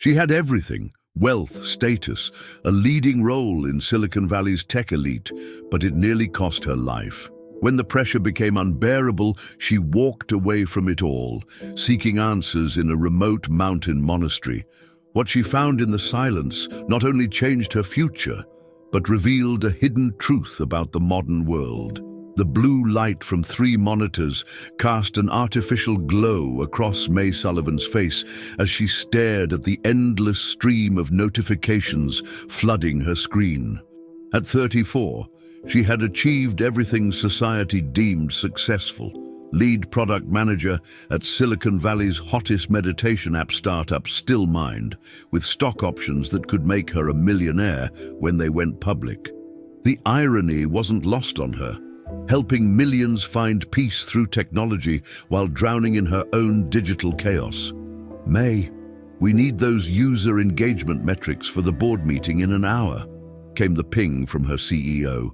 She had everything: wealth, status, a leading role in Silicon Valley's tech elite, but it nearly cost her life. When the pressure became unbearable, she walked away from it all, seeking answers in a remote mountain monastery. What she found in the silence not only changed her future, but revealed a hidden truth about the modern world. The blue light from 3 monitors cast an artificial glow across May Sullivan's face as she stared at the endless stream of notifications flooding her screen. At 34, she had achieved everything society deemed successful. Lead product manager at Silicon Valley's hottest meditation app startup Stillmind, with stock options that could make her a millionaire when they went public. The irony wasn't lost on her. Helping millions find peace through technology while drowning in her own digital chaos. May, we need those user engagement metrics for the board meeting in an hour, came the ping from her CEO.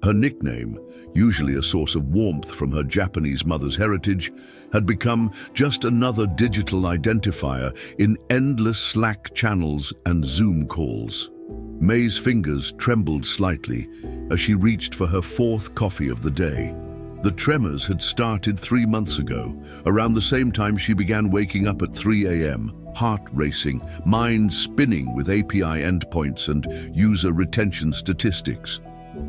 Her nickname, usually a source of warmth from her Japanese mother's heritage, had become just another digital identifier in endless Slack channels and Zoom calls. May's fingers trembled slightly as she reached for her 4th coffee of the day. The tremors had started 3 months ago, around the same time she began waking up at 3 a.m., heart racing, mind spinning with API endpoints and user retention statistics.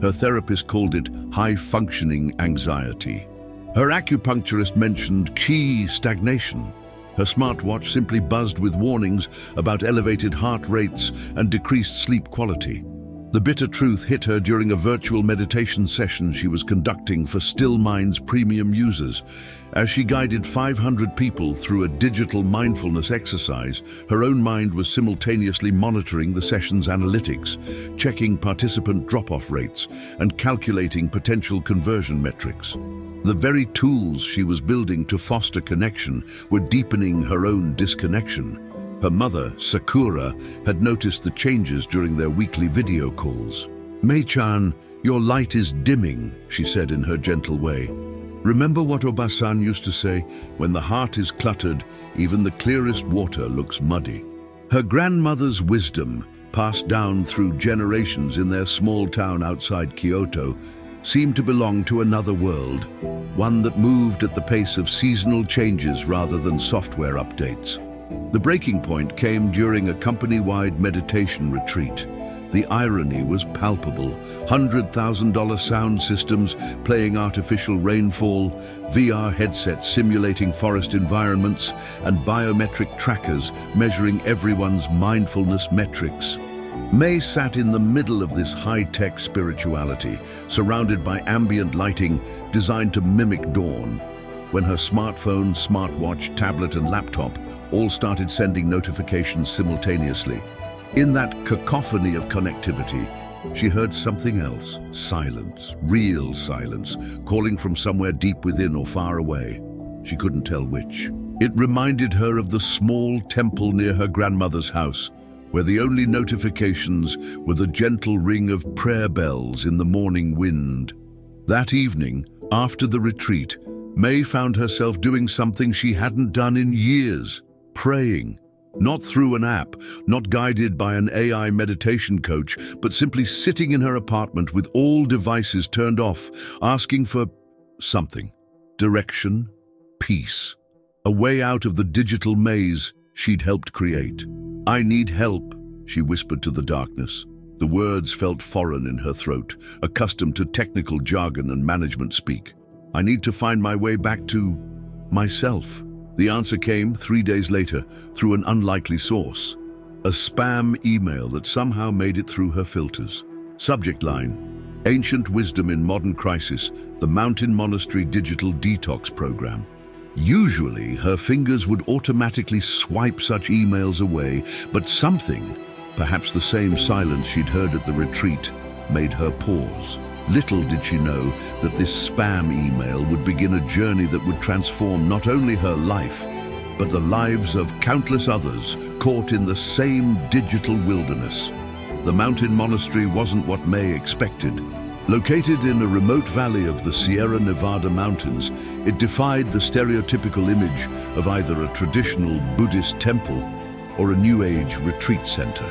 Her therapist called it high-functioning anxiety. Her acupuncturist mentioned chi stagnation. Her smartwatch simply buzzed with warnings about elevated heart rates and decreased sleep quality. The bitter truth hit her during a virtual meditation session she was conducting for Stillmind's premium users. As she guided 500 people through a digital mindfulness exercise, her own mind was simultaneously monitoring the session's analytics, checking participant drop-off rates, and calculating potential conversion metrics. The very tools she was building to foster connection were deepening her own disconnection. Her mother, Sakura, had noticed the changes during their weekly video calls. "Mei-chan, your light is dimming," she said in her gentle way. "Remember what Obasan used to say, when the heart is cluttered, even the clearest water looks muddy." Her grandmother's wisdom, passed down through generations in their small town outside Kyoto, seemed to belong to another world, one that moved at the pace of seasonal changes rather than software updates. The breaking point came during a company-wide meditation retreat. The irony was palpable. $100,000 sound systems playing artificial rainfall, VR headsets simulating forest environments, and biometric trackers measuring everyone's mindfulness metrics. May sat in the middle of this high-tech spirituality, surrounded by ambient lighting designed to mimic dawn, when her smartphone, smartwatch, tablet, and laptop all started sending notifications simultaneously. In that cacophony of connectivity, she heard something else: silence, real silence, calling from somewhere deep within or far away. She couldn't tell which. It reminded her of the small temple near her grandmother's house, where the only notifications were the gentle ring of prayer bells in the morning wind. That evening, after the retreat, May found herself doing something she hadn't done in years: praying. Not through an app, not guided by an AI meditation coach, but simply sitting in her apartment with all devices turned off, asking for something: direction, peace, a way out of the digital maze she'd helped create. "I need help," she whispered to the darkness. The words felt foreign in her throat, accustomed to technical jargon and management speak. "I need to find my way back to myself." The answer came 3 days later through an unlikely source: a spam email that somehow made it through her filters. Subject line: Ancient Wisdom in Modern Crisis, the Mountain Monastery Digital Detox Program. Usually, her fingers would automatically swipe such emails away, but something, perhaps the same silence she'd heard at the retreat, made her pause. Little did she know that this spam email would begin a journey that would transform not only her life, but the lives of countless others caught in the same digital wilderness. The mountain monastery wasn't what May expected. Located in a remote valley of the Sierra Nevada mountains, it defied the stereotypical image of either a traditional Buddhist temple or a New Age retreat center.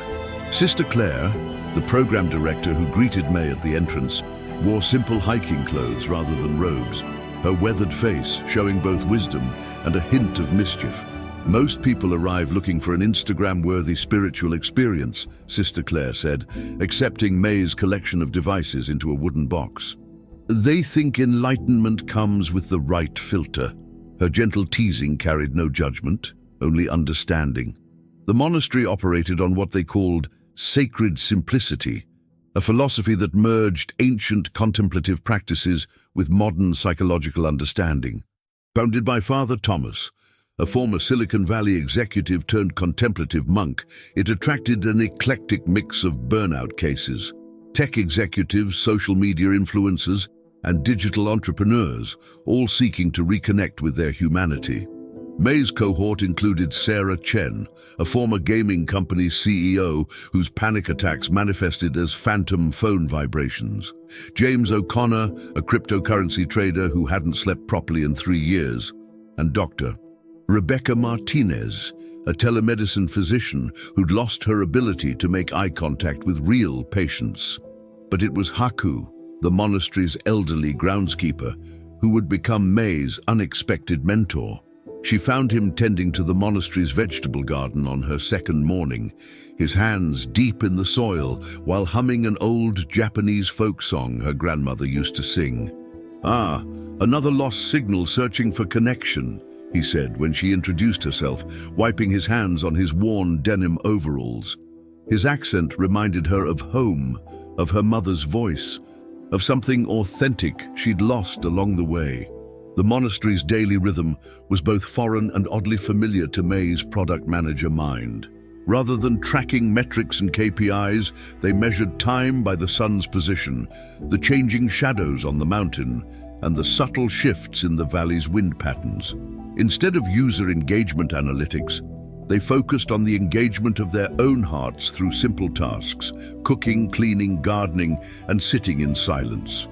Sister Claire, the program director who greeted May at the entrance, wore simple hiking clothes rather than robes, her weathered face showing both wisdom and a hint of mischief. Most people arrive looking for an Instagram-worthy spiritual experience, Sister Claire said, accepting May's collection of devices into a wooden box. They think enlightenment comes with the right filter. Her gentle teasing carried no judgment, only understanding. The monastery operated on what they called sacred simplicity, a philosophy that merged ancient contemplative practices with modern psychological understanding. Founded by Father Thomas, a former Silicon Valley executive turned contemplative monk, it attracted an eclectic mix of burnout cases, tech executives, social media influencers, and digital entrepreneurs, all seeking to reconnect with their humanity. May's cohort included Sarah Chen, a former gaming company's CEO whose panic attacks manifested as phantom phone vibrations, James O'Connor, a cryptocurrency trader who hadn't slept properly in 3 years, and Dr. Rebecca Martinez, a telemedicine physician who'd lost her ability to make eye contact with real patients. But it was Haku, the monastery's elderly groundskeeper, who would become May's unexpected mentor. She found him tending to the monastery's vegetable garden on her second morning, his hands deep in the soil while humming an old Japanese folk song her grandmother used to sing. "Ah, another lost signal searching for connection," he said when she introduced herself, wiping his hands on his worn denim overalls. His accent reminded her of home, of her mother's voice, of something authentic she'd lost along the way. The monastery's daily rhythm was both foreign and oddly familiar to May's product manager mind. Rather than tracking metrics and KPIs, they measured time by the sun's position, the changing shadows on the mountain, and the subtle shifts in the valley's wind patterns. Instead of user engagement analytics, they focused on the engagement of their own hearts through simple tasks: cooking, cleaning, gardening, and sitting in silence.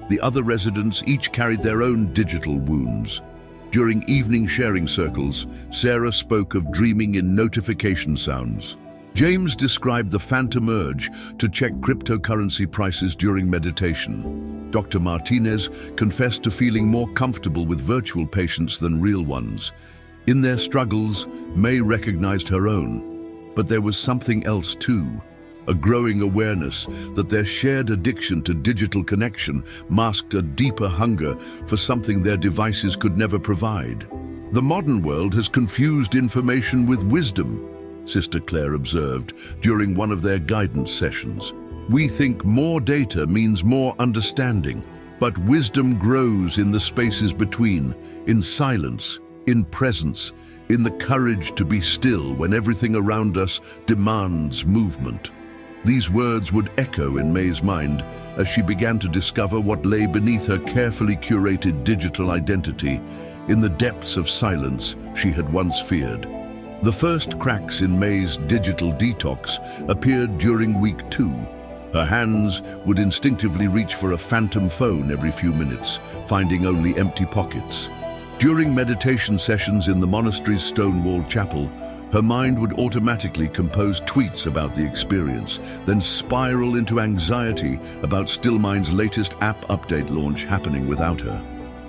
The other residents each carried their own digital wounds. During evening sharing circles, Sarah spoke of dreaming in notification sounds. James described the phantom urge to check cryptocurrency prices during meditation. Dr. Martinez confessed to feeling more comfortable with virtual patients than real ones. In their struggles, May recognized her own. But there was something else too. A growing awareness that their shared addiction to digital connection masked a deeper hunger for something their devices could never provide. "The modern world has confused information with wisdom," Sister Claire observed during one of their guidance sessions. "We think more data means more understanding, but wisdom grows in the spaces between, in silence, in presence, in the courage to be still when everything around us demands movement." These words would echo in May's mind as she began to discover what lay beneath her carefully curated digital identity, in the depths of silence she had once feared. The first cracks in May's digital detox appeared during week 2. Her hands would instinctively reach for a phantom phone every few minutes, finding only empty pockets. During meditation sessions in the monastery's stone-walled chapel, her mind would automatically compose tweets about the experience, then spiral into anxiety about Stillmind's latest app update launch happening without her.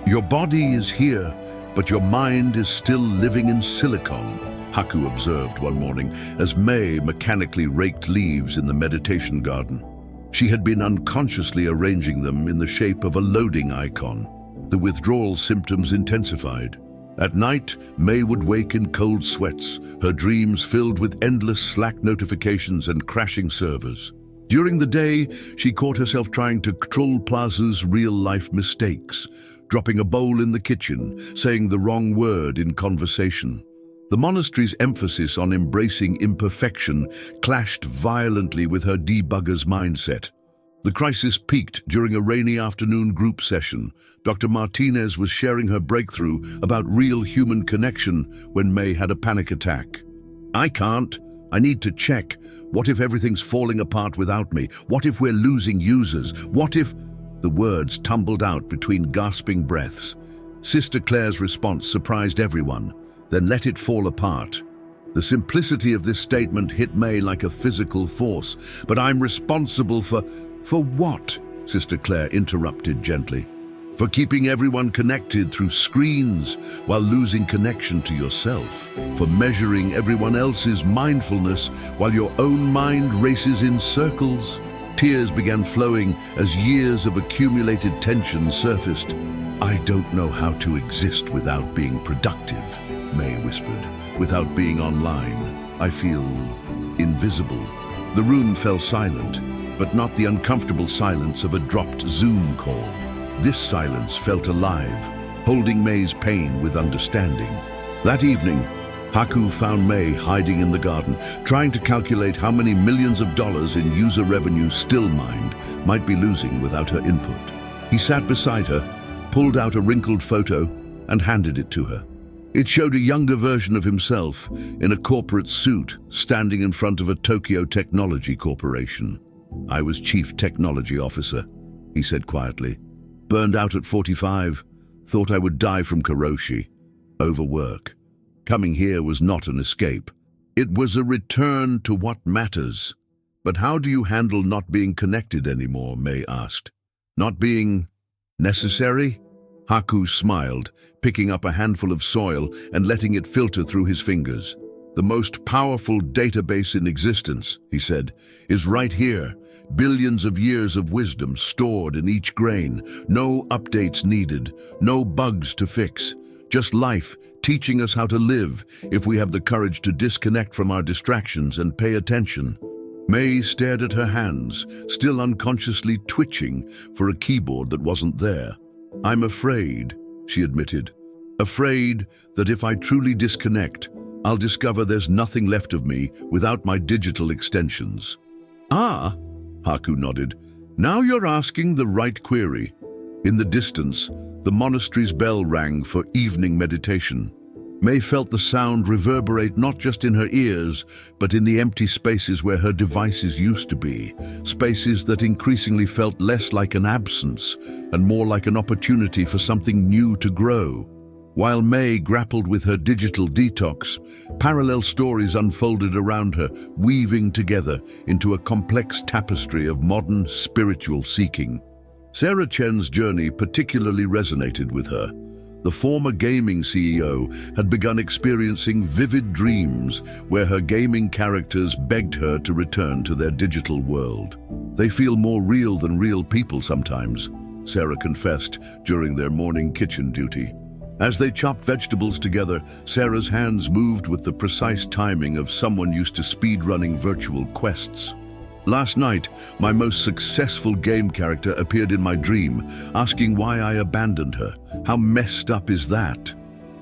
"Your body is here, but your mind is still living in silicon," Haku observed one morning as May mechanically raked leaves in the meditation garden. She had been unconsciously arranging them in the shape of a loading icon. The withdrawal symptoms intensified. At night, May would wake in cold sweats, her dreams filled with endless Slack notifications and crashing servers. During the day, she caught herself trying to control Plaza's real-life mistakes, dropping a bowl in the kitchen, saying the wrong word in conversation. The monastery's emphasis on embracing imperfection clashed violently with her debugger's mindset. The crisis peaked during a rainy afternoon group session. Dr. Martinez was sharing her breakthrough about real human connection when May had a panic attack. "I can't. I need to check. What if everything's falling apart without me? What if we're losing users? What if—" The words tumbled out between gasping breaths. Sister Claire's response surprised everyone. "Then let it fall apart." The simplicity of this statement hit May like a physical force. "But I'm responsible for what?" Sister Claire interrupted gently. "For keeping everyone connected through screens while losing connection to yourself. For measuring everyone else's mindfulness while your own mind races in circles." Tears began flowing as years of accumulated tension surfaced. "I don't know how to exist without being productive," May whispered. "Without being online, I feel invisible." The room fell silent, but not the uncomfortable silence of a dropped Zoom call. This silence felt alive, holding May's pain with understanding. That evening, Haku found May hiding in the garden, trying to calculate how many millions of dollars in user revenue Stillmind might be losing without her input. He sat beside her, pulled out a wrinkled photo, and handed it to her. It showed a younger version of himself in a corporate suit, standing in front of a Tokyo technology corporation. "I was chief technology officer," he said quietly. "Burned out at 45, thought I would die from karoshi. Overwork. Coming here was not an escape. It was a return to what matters." "But how do you handle not being connected anymore?" May asked. "Not being necessary?" Haku smiled, picking up a handful of soil and letting it filter through his fingers. "The most powerful database in existence," he said, "is right here. Billions of years of wisdom stored in each grain. No updates needed, no bugs to fix. Just life teaching us how to live if we have the courage to disconnect from our distractions and pay attention." May stared at her hands, still unconsciously twitching for a keyboard that wasn't there. "I'm afraid," she admitted. "Afraid that if I truly disconnect, I'll discover there's nothing left of me without my digital extensions." "Ah," Haku nodded. "Now you're asking the right query." In the distance, the monastery's bell rang for evening meditation. May felt the sound reverberate not just in her ears, but in the empty spaces where her devices used to be, spaces that increasingly felt less like an absence and more like an opportunity for something new to grow. While May grappled with her digital detox, parallel stories unfolded around her, weaving together into a complex tapestry of modern spiritual seeking. Sarah Chen's journey particularly resonated with her. The former gaming CEO had begun experiencing vivid dreams where her gaming characters begged her to return to their digital world. "They feel more real than real people sometimes," Sarah confessed during their morning kitchen duty. As they chopped vegetables together, Sarah's hands moved with the precise timing of someone used to speed-running virtual quests. "Last night, my most successful game character appeared in my dream, asking why I abandoned her. How messed up is that?"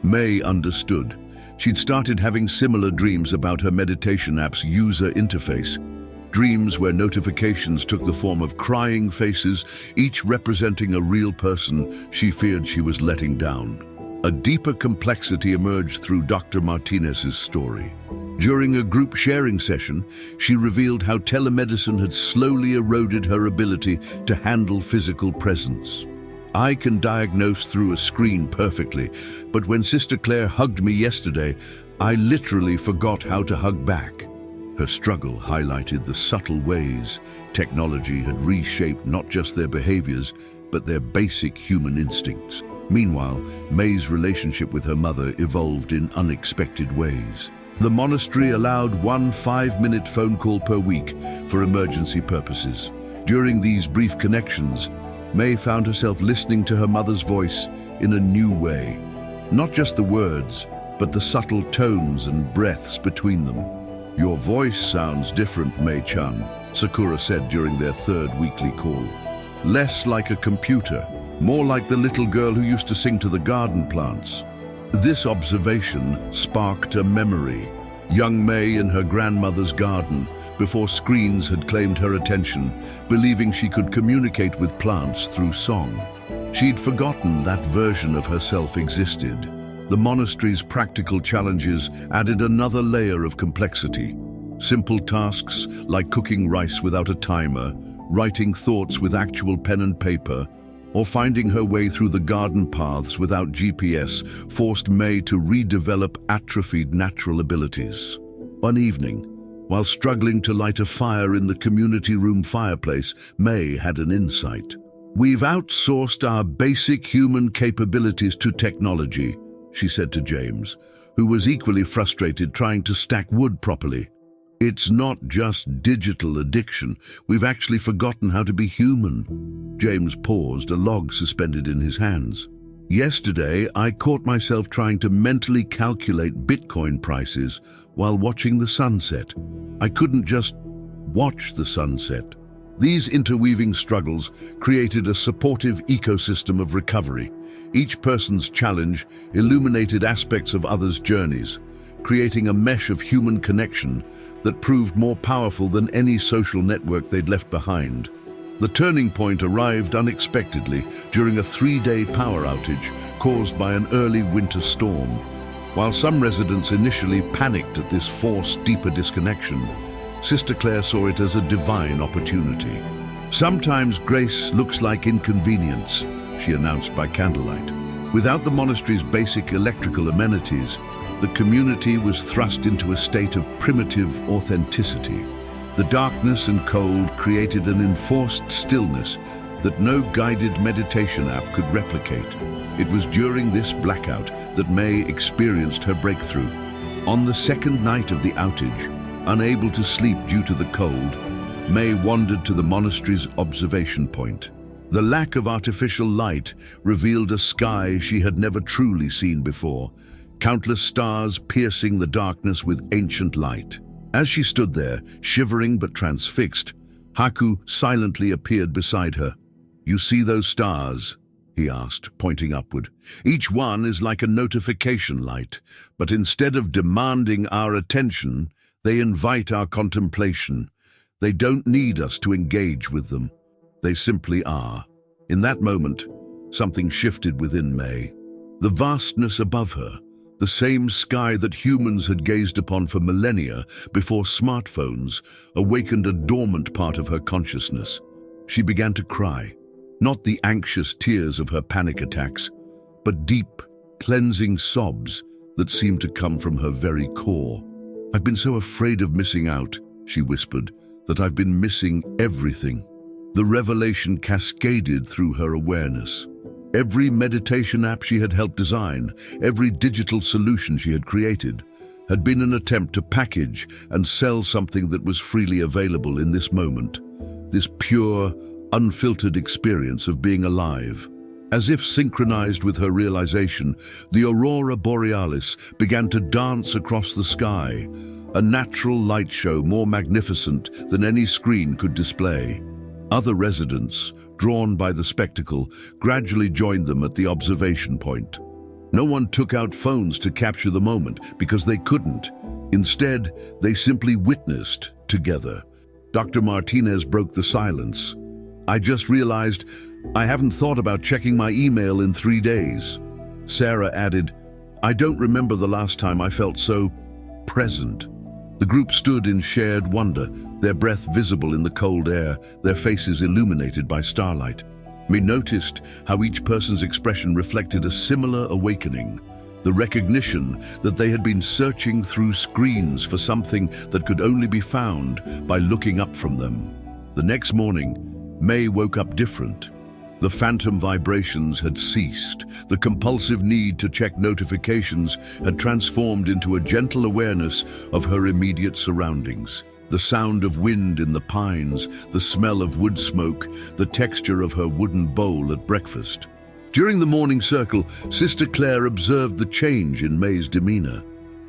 May understood. She'd started having similar dreams about her meditation app's user interface. Dreams where notifications took the form of crying faces, each representing a real person she feared she was letting down. A deeper complexity emerged through Dr. Martinez's story. During a group sharing session, she revealed how telemedicine had slowly eroded her ability to handle physical presence. "I can diagnose through a screen perfectly, but when Sister Claire hugged me yesterday, I literally forgot how to hug back." Her struggle highlighted the subtle ways technology had reshaped not just their behaviors, but their basic human instincts. Meanwhile, May's relationship with her mother evolved in unexpected ways. The monastery allowed one 5-minute phone call per week for emergency purposes. During these brief connections, May found herself listening to her mother's voice in a new way. Not just the words, but the subtle tones and breaths between them. "Your voice sounds different, May-chan," Sakura said during their third weekly call. "Less like a computer, more like the little girl who used to sing to the garden plants." This observation sparked a memory. Young May in her grandmother's garden, before screens had claimed her attention, believing she could communicate with plants through song. She'd forgotten that version of herself existed. The monastery's practical challenges added another layer of complexity. Simple tasks like cooking rice without a timer, writing thoughts with actual pen and paper, or finding her way through the garden paths without GPS forced May to redevelop atrophied natural abilities. One evening, while struggling to light a fire in the community room fireplace, May had an insight. "We've outsourced our basic human capabilities to technology," she said to James, who was equally frustrated trying to stack wood properly. "It's not just digital addiction. We've actually forgotten how to be human." James paused, a log suspended in his hands. "Yesterday, I caught myself trying to mentally calculate Bitcoin prices while watching the sunset. I couldn't just watch the sunset." These interweaving struggles created a supportive ecosystem of recovery. Each person's challenge illuminated aspects of others' journeys, creating a mesh of human connection that proved more powerful than any social network they'd left behind. The turning point arrived unexpectedly during a 3-day power outage caused by an early winter storm. While some residents initially panicked at this forced deeper disconnection, Sister Claire saw it as a divine opportunity. "Sometimes grace looks like inconvenience," she announced by candlelight. Without the monastery's basic electrical amenities, the community was thrust into a state of primitive authenticity. The darkness and cold created an enforced stillness that no guided meditation app could replicate. It was during this blackout that May experienced her breakthrough. On the second night of the outage, unable to sleep due to the cold, May wandered to the monastery's observation point. The lack of artificial light revealed a sky she had never truly seen before, countless stars piercing the darkness with ancient light. As she stood there, shivering but transfixed, Haku silently appeared beside her. "You see those stars?" he asked, pointing upward. "Each one is like a notification light, but instead of demanding our attention, they invite our contemplation. They don't need us to engage with them. They simply are." In that moment, something shifted within May. The vastness above her, the same sky that humans had gazed upon for millennia before smartphones, awakened a dormant part of her consciousness. She began to cry, not the anxious tears of her panic attacks, but deep, cleansing sobs that seemed to come from her very core. "I've been so afraid of missing out," she whispered, "that I've been missing everything." The revelation cascaded through her awareness. Every meditation app she had helped design, every digital solution she had created, had been an attempt to package and sell something that was freely available in this moment, this pure, unfiltered experience of being alive. As if synchronized with her realization, the aurora borealis began to dance across the sky, a natural light show more magnificent than any screen could display. Other residents, drawn by the spectacle, gradually joined them at the observation point. No one took out phones to capture the moment because they couldn't. Instead, they simply witnessed together. Dr. Martinez broke the silence. "I just realized I haven't thought about checking my email in 3 days." Sarah added, "I don't remember the last time I felt so present." The group stood in shared wonder, their breath visible in the cold air, their faces illuminated by starlight. We noticed how each person's expression reflected a similar awakening, the recognition that they had been searching through screens for something that could only be found by looking up from them. The next morning, May woke up different. The phantom vibrations had ceased. The compulsive need to check notifications had transformed into a gentle awareness of her immediate surroundings. The sound of wind in the pines, the smell of wood smoke, the texture of her wooden bowl at breakfast. During the morning circle, Sister Claire observed the change in May's demeanor.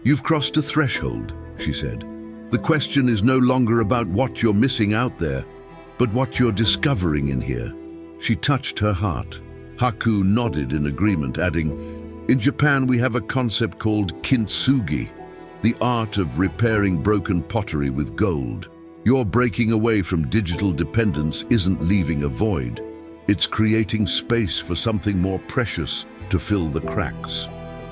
"You've crossed a threshold," she said. "The question is no longer about what you're missing out there, but what you're discovering in here." She touched her heart. Haku nodded in agreement, adding, "In Japan we have a concept called kintsugi, the art of repairing broken pottery with gold. Your breaking away from digital dependence isn't leaving a void. It's creating space for something more precious to fill the cracks."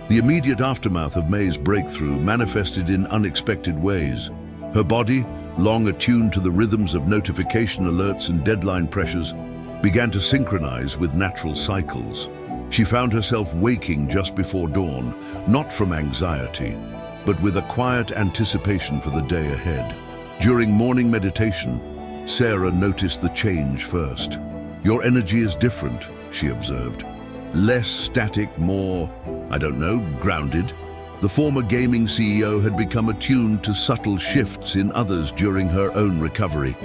The immediate aftermath of May's breakthrough manifested in unexpected ways. Her body, long attuned to the rhythms of notification alerts and deadline pressures, began to synchronize with natural cycles. She found herself waking just before dawn, not from anxiety, but with a quiet anticipation for the day ahead. During morning meditation, Sarah noticed the change first. "Your energy is different," she observed. "Less static, more, grounded." The former gaming CEO had become attuned to subtle shifts in others during her own recovery.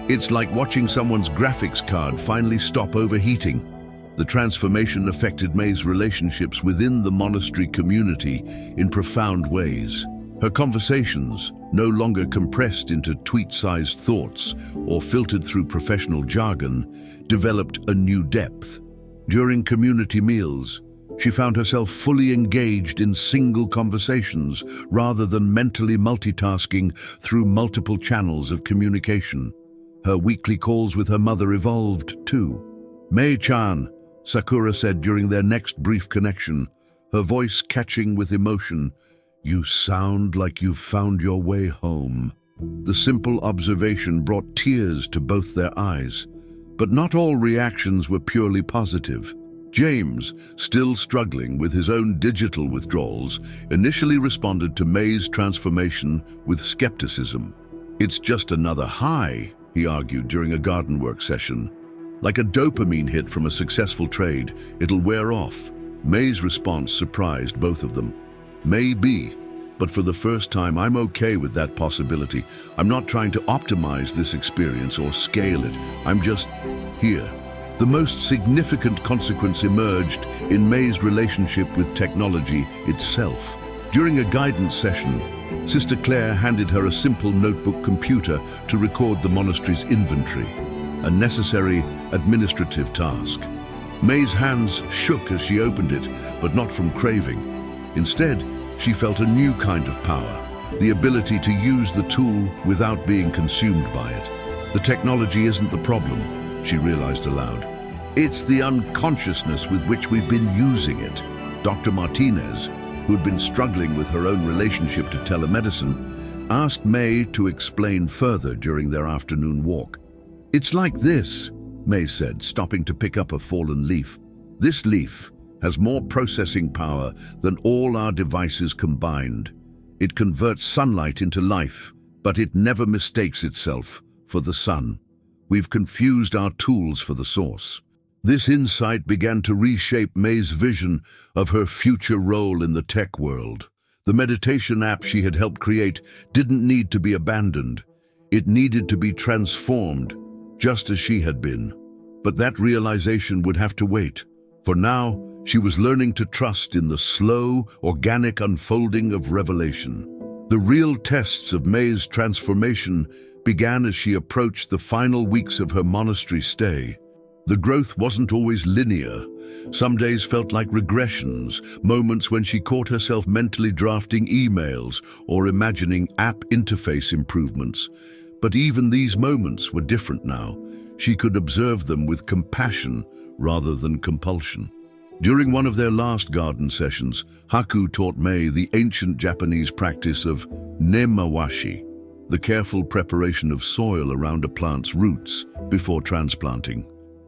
It's like watching someone's graphics card finally stop overheating. The transformation affected May's relationships within the monastery community in profound ways. Her conversations, no longer compressed into tweet-sized thoughts or filtered through professional jargon, developed a new depth. During community meals, she found herself fully engaged in single conversations rather than mentally multitasking through multiple channels of communication. Her weekly calls with her mother evolved too. "May-chan," Sakura said during their next brief connection, her voice catching with emotion, "You sound like you've found your way home." The simple observation brought tears to both their eyes, but not all reactions were purely positive. James, still struggling with his own digital withdrawals, initially responded to May's transformation with skepticism. "It's just another high," he argued during a garden work session. "Like a dopamine hit from a successful trade, it'll wear off." May's response surprised both of them. "Maybe, but for the first time I'm okay with that possibility. I'm not trying to optimize this experience or scale it. I'm just here." The most significant consequence emerged in May's relationship with technology itself. During a guidance session, Sister Claire handed her a simple notebook computer to record the monastery's inventory, a necessary administrative task. May's hands shook as she opened it, but not from craving. Instead, she felt a new kind of power, the ability to use the tool without being consumed by it. The technology isn't the problem, she realized aloud. It's the unconsciousness with which we've been using it. Dr. Martinez, who'd been struggling with her own relationship to telemedicine, asked May to explain further during their afternoon walk. "It's like this," May said, stopping to pick up a fallen leaf. "This leaf has more processing power than all our devices combined. It converts sunlight into life, but it never mistakes itself for the sun. We've confused our tools for the source." This insight began to reshape May's vision of her future role in the tech world. The meditation app she had helped create didn't need to be abandoned. It needed to be transformed, just as she had been. But that realization would have to wait. For now, she was learning to trust in the slow, organic unfolding of revelation. The real tests of May's transformation began as she approached the final weeks of her monastery stay. The growth wasn't always linear. Some days felt like regressions, moments when she caught herself mentally drafting emails or imagining app interface improvements. But even these moments were different now. She could observe them with compassion rather than compulsion. During one of their last garden sessions, Haku taught May the ancient Japanese practice of nemawashi, the careful preparation of soil around a plant's roots before transplanting.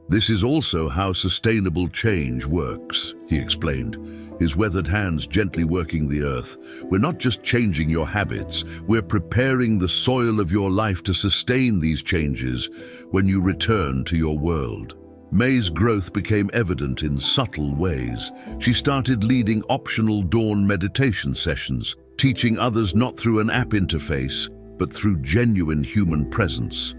"This is also how sustainable change works," he explained, his weathered hands gently working the earth. "We're not just changing your habits, we're preparing the soil of your life to sustain these changes when you return to your world." May's growth became evident in subtle ways. She started leading optional dawn meditation sessions, teaching others not through an app interface, but through genuine human presence.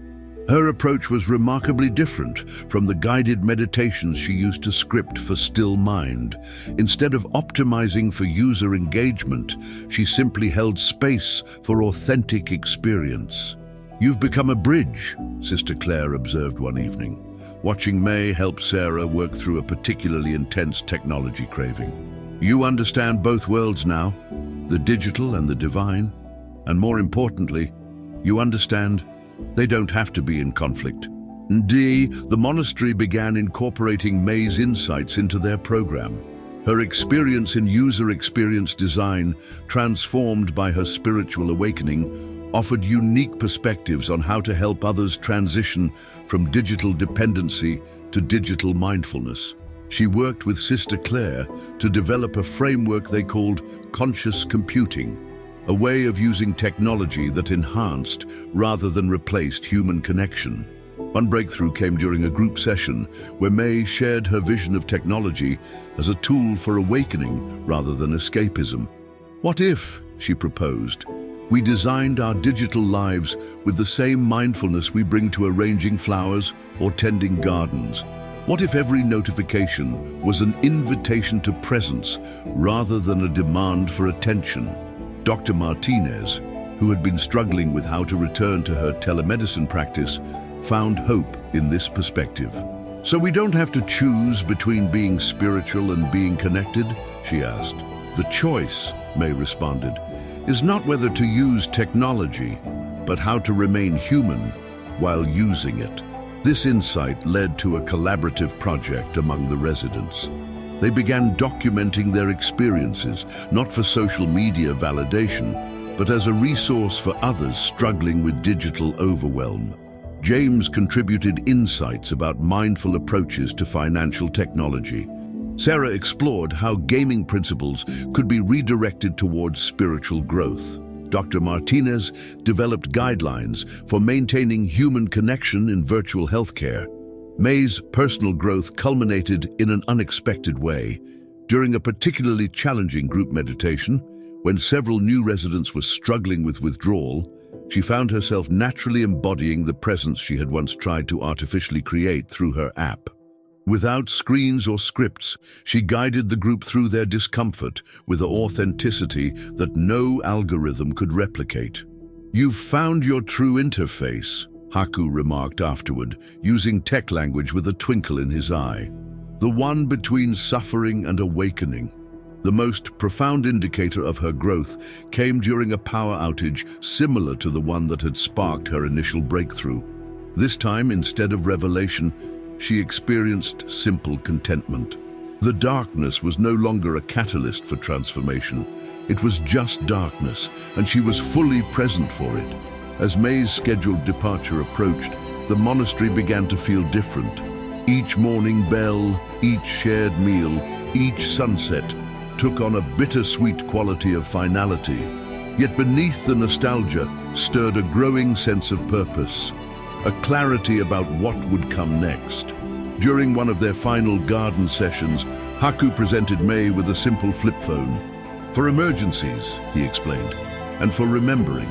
Her approach was remarkably different from the guided meditations she used to script for still mind. Instead of optimizing for user engagement, she simply held space for authentic experience. "You've become a bridge," Sister Claire observed one evening, watching May help Sarah work through a particularly intense technology craving. "You understand both worlds now, the digital and the divine, and more importantly, you understand they don't have to be in conflict." The monastery began incorporating May's insights into their program. Her experience in user experience design, transformed by her spiritual awakening, offered unique perspectives on how to help others transition from digital dependency to digital mindfulness. She worked with Sister Claire to develop a framework they called conscious computing, a way of using technology that enhanced rather than replaced human connection. One breakthrough came during a group session where May shared her vision of technology as a tool for awakening rather than escapism. What if, she proposed, we designed our digital lives with the same mindfulness we bring to arranging flowers or tending gardens? What if every notification was an invitation to presence rather than a demand for attention? Dr. Martinez, who had been struggling with how to return to her telemedicine practice, found hope in this perspective. So we don't have to choose between being spiritual and being connected, she asked. The choice, May responded, is not whether to use technology, but how to remain human while using it. This insight led to a collaborative project among the residents. They began documenting their experiences, not for social media validation, but as a resource for others struggling with digital overwhelm. James contributed insights about mindful approaches to financial technology. Sarah explored how gaming principles could be redirected towards spiritual growth. Dr. Martinez developed guidelines for maintaining human connection in virtual healthcare. May's personal growth culminated in an unexpected way. During a particularly challenging group meditation, when several new residents were struggling with withdrawal, she found herself naturally embodying the presence she had once tried to artificially create through her app. Without screens or scripts, she guided the group through their discomfort with an authenticity that no algorithm could replicate. "You've found your true interface," Haku remarked afterward, using tech language with a twinkle in his eye. "The one between suffering and awakening." The most profound indicator of her growth came during a power outage similar to the one that had sparked her initial breakthrough. This time, instead of revelation, she experienced simple contentment. The darkness was no longer a catalyst for transformation. It was just darkness, and she was fully present for it. As May's scheduled departure approached, the monastery began to feel different. Each morning bell, each shared meal, each sunset took on a bittersweet quality of finality. Yet beneath the nostalgia stirred a growing sense of purpose, a clarity about what would come next. During one of their final garden sessions, Haku presented May with a simple flip phone. "For emergencies," he explained, "and for remembering."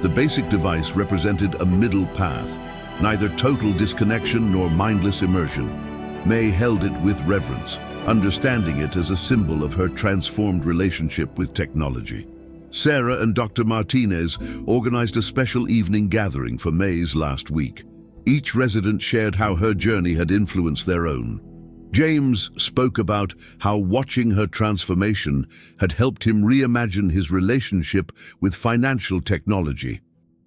The basic device represented a middle path, neither total disconnection nor mindless immersion. May held it with reverence, understanding it as a symbol of her transformed relationship with technology. Sarah and Dr. Martinez organized a special evening gathering for May's last week. Each resident shared how her journey had influenced their own. James spoke about how watching her transformation had helped him reimagine his relationship with financial technology.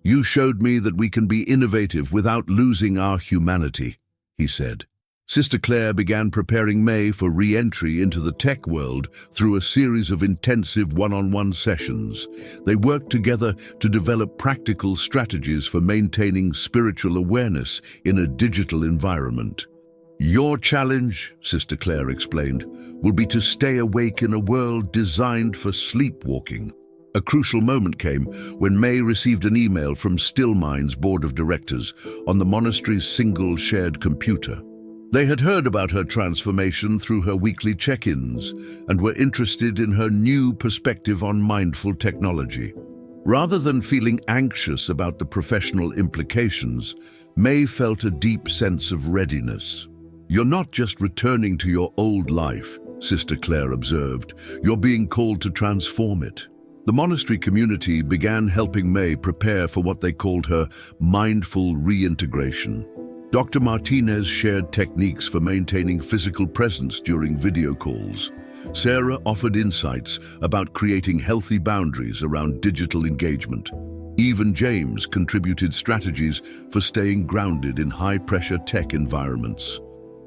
"You showed me that we can be innovative without losing our humanity," he said. Sister Claire began preparing May for re-entry into the tech world through a series of intensive one-on-one sessions. They worked together to develop practical strategies for maintaining spiritual awareness in a digital environment. "Your challenge," Sister Claire explained, "will be to stay awake in a world designed for sleepwalking." A crucial moment came when May received an email from Stillmind's board of directors on the monastery's single shared computer. They had heard about her transformation through her weekly check-ins and were interested in her new perspective on mindful technology. Rather than feeling anxious about the professional implications, May felt a deep sense of readiness. "You're not just returning to your old life," Sister Claire observed. "You're being called to transform it." The monastery community began helping May prepare for what they called her mindful reintegration. Dr. Martinez shared techniques for maintaining physical presence during video calls. Sarah offered insights about creating healthy boundaries around digital engagement. Even James contributed strategies for staying grounded in high-pressure tech environments.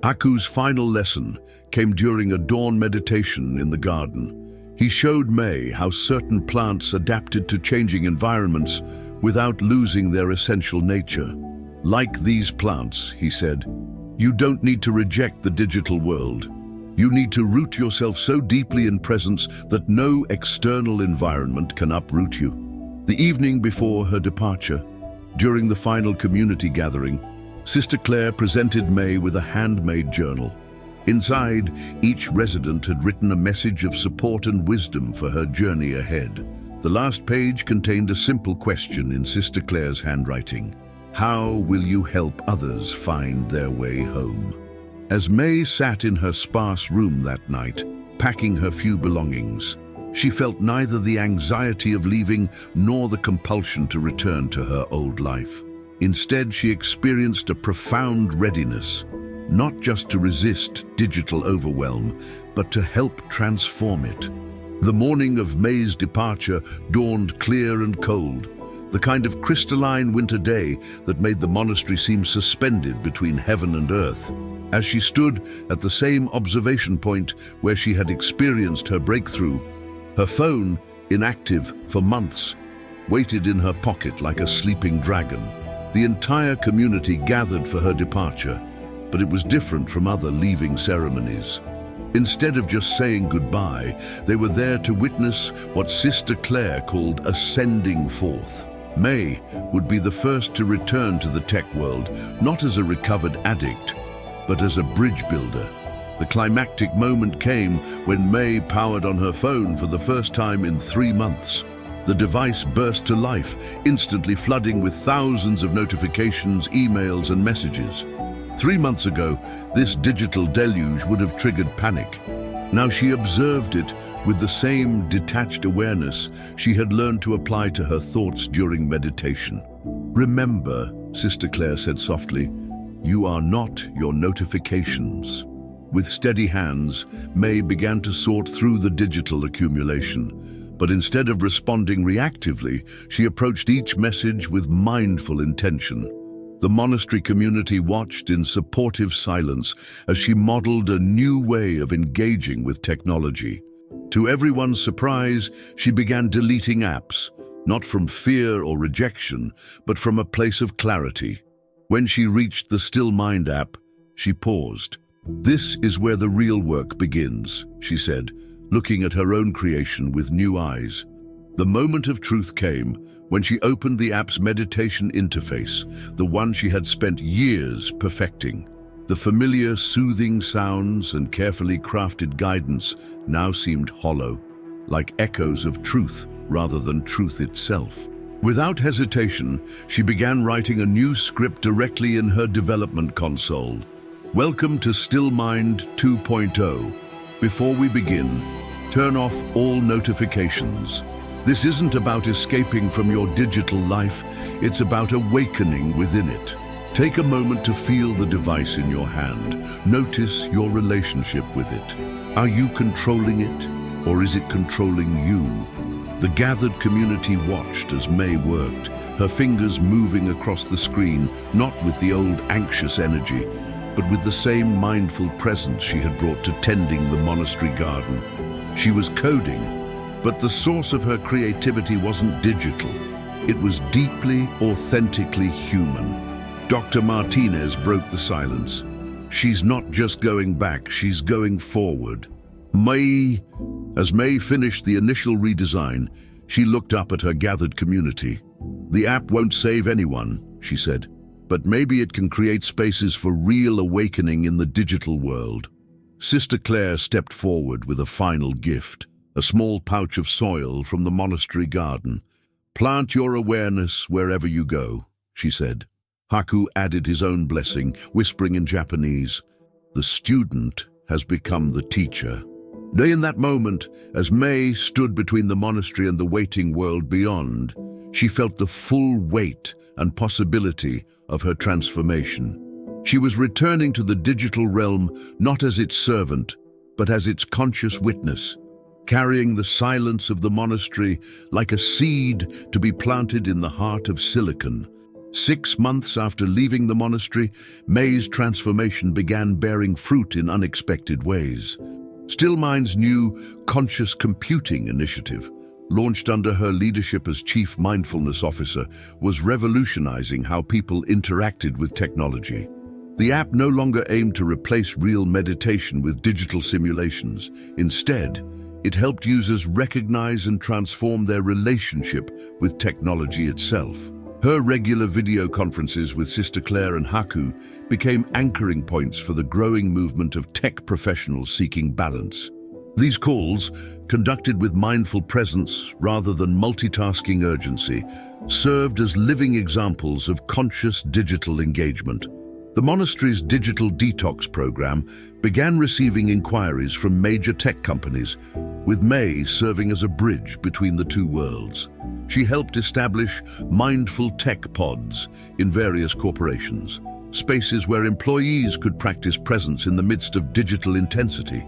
Haku's final lesson came during a dawn meditation in the garden. He showed May how certain plants adapted to changing environments, without losing their essential nature. Like these plants, he said, you don't need to reject the digital world. You need to root yourself so deeply in presence that no external environment can uproot you. The evening before her departure, during the final community gathering, Sister Claire presented May with a handmade journal. Inside, each resident had written a message of support and wisdom for her journey ahead. The last page contained a simple question in Sister Claire's handwriting. How will you help others find their way home? As May sat in her sparse room that night, packing her few belongings, she felt neither the anxiety of leaving nor the compulsion to return to her old life. Instead, she experienced a profound readiness, not just to resist digital overwhelm, but to help transform it. The morning of May's departure dawned clear and cold, the kind of crystalline winter day that made the monastery seem suspended between heaven and earth. As she stood at the same observation point where she had experienced her breakthrough, her phone, inactive for months, waited in her pocket like a sleeping dragon. The entire community gathered for her departure, but it was different from other leaving ceremonies. Instead of just saying goodbye, they were there to witness what Sister Claire called ascending forth. May would be the first to return to the tech world, not as a recovered addict, but as a bridge builder. The climactic moment came when May powered on her phone for the first time in 3 months. The device burst to life, instantly flooding with thousands of notifications, emails, and messages. 3 months ago, this digital deluge would have triggered panic. Now she observed it with the same detached awareness she had learned to apply to her thoughts during meditation. Remember, Sister Claire said softly, you are not your notifications. With steady hands, May began to sort through the digital accumulation. But instead of responding reactively, she approached each message with mindful intention. The monastery community watched in supportive silence as she modeled a new way of engaging with technology. To everyone's surprise, she began deleting apps, not from fear or rejection, but from a place of clarity. When she reached the Still Mind app, she paused. This is where the real work begins, she said, looking at her own creation with new eyes. The moment of truth came when she opened the app's meditation interface, the one she had spent years perfecting. The familiar, soothing sounds and carefully crafted guidance now seemed hollow, like echoes of truth rather than truth itself. Without hesitation, she began writing a new script directly in her development console. Welcome to Still Mind 2.0. Before we begin, turn off all notifications. This isn't about escaping from your digital life, it's about awakening within it. Take a moment to feel the device in your hand. Notice your relationship with it. Are you controlling it, or is it controlling you? The gathered community watched as May worked, her fingers moving across the screen, not with the old anxious energy, but with the same mindful presence she had brought to tending the monastery garden. She was coding, but the source of her creativity wasn't digital. It was deeply, authentically human. Dr. Martinez broke the silence. She's not just going back, she's going forward. As May finished the initial redesign, she looked up at her gathered community. The app won't save anyone, she said, but maybe it can create spaces for real awakening in the digital world. Sister Claire stepped forward with a final gift, a small pouch of soil from the monastery garden. Plant your awareness wherever you go, she said. Haku added his own blessing, whispering in Japanese, the student has become the teacher. In that moment, as May stood between the monastery and the waiting world beyond, she felt the full weight and possibility of her transformation. She was returning to the digital realm not as its servant, but as its conscious witness, carrying the silence of the monastery like a seed to be planted in the heart of Silicon. 6 months after leaving the monastery, May's transformation began bearing fruit in unexpected ways. Stillmind's new conscious computing initiative, launched under her leadership as Chief Mindfulness Officer, was revolutionizing how people interacted with technology. The app no longer aimed to replace real meditation with digital simulations. Instead, it helped users recognize and transform their relationship with technology itself. Her regular video conferences with Sister Claire and Haku became anchoring points for the growing movement of tech professionals seeking balance. These calls, conducted with mindful presence rather than multitasking urgency, served as living examples of conscious digital engagement. The monastery's digital detox program began receiving inquiries from major tech companies, with May serving as a bridge between the two worlds. She helped establish mindful tech pods in various corporations, spaces where employees could practice presence in the midst of digital intensity.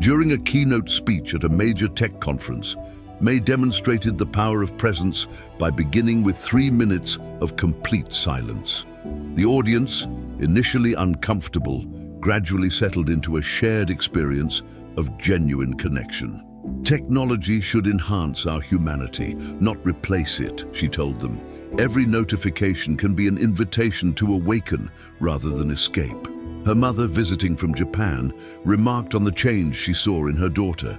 During a keynote speech at a major tech conference, May demonstrated the power of presence by beginning with 3 minutes of complete silence. The audience, initially uncomfortable, gradually settled into a shared experience of genuine connection. Technology should enhance our humanity, not replace it, she told them. Every notification can be an invitation to awaken rather than escape. Her mother, visiting from Japan, remarked on the change she saw in her daughter.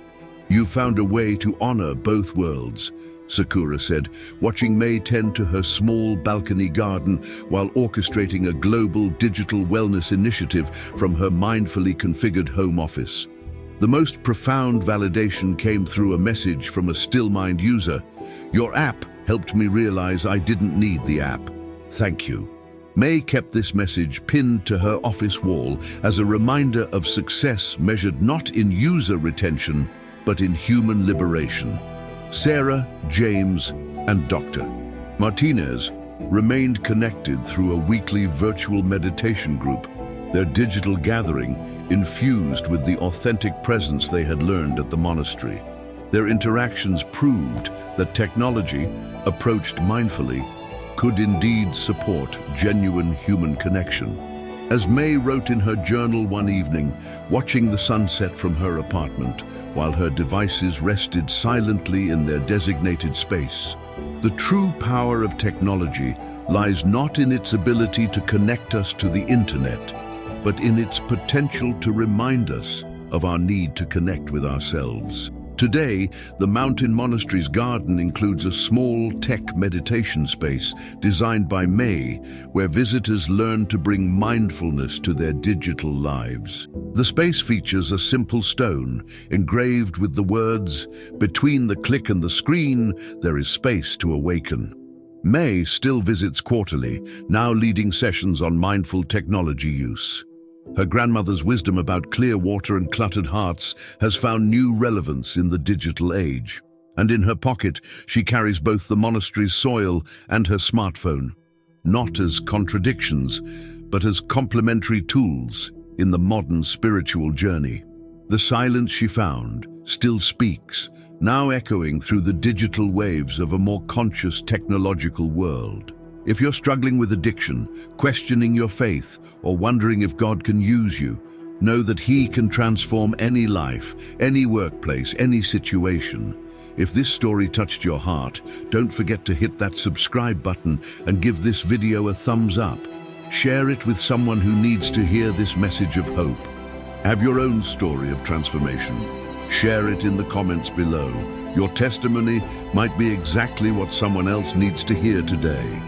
"You found a way to honor both worlds," Sakura said, watching May tend to her small balcony garden while orchestrating a global digital wellness initiative from her mindfully configured home office. The most profound validation came through a message from a Stillmind user. "Your app helped me realize I didn't need the app. Thank you." May kept this message pinned to her office wall as a reminder of success measured not in user retention, but in human liberation. Sarah, James, and Dr. Martinez remained connected through a weekly virtual meditation group, their digital gathering infused with the authentic presence they had learned at the monastery. Their interactions proved that technology, approached mindfully, could indeed support genuine human connection. As May wrote in her journal one evening, watching the sunset from her apartment, while her devices rested silently in their designated space, "The true power of technology lies not in its ability to connect us to the internet, but in its potential to remind us of our need to connect with ourselves." Today, the Mountain Monastery's garden includes a small tech meditation space designed by May, where visitors learn to bring mindfulness to their digital lives. The space features a simple stone engraved with the words, "Between the click and the screen, there is space to awaken." May still visits quarterly, now leading sessions on mindful technology use. Her grandmother's wisdom about clear water and cluttered hearts has found new relevance in the digital age. And in her pocket, she carries both the monastery's soil and her smartphone, not as contradictions, but as complementary tools in the modern spiritual journey. The silence she found still speaks, now echoing through the digital waves of a more conscious technological world. If you're struggling with addiction, questioning your faith, or wondering if God can use you, know that He can transform any life, any workplace, any situation. If this story touched your heart, don't forget to hit that subscribe button and give this video a thumbs up. Share it with someone who needs to hear this message of hope. Have your own story of transformation. Share it in the comments below. Your testimony might be exactly what someone else needs to hear today.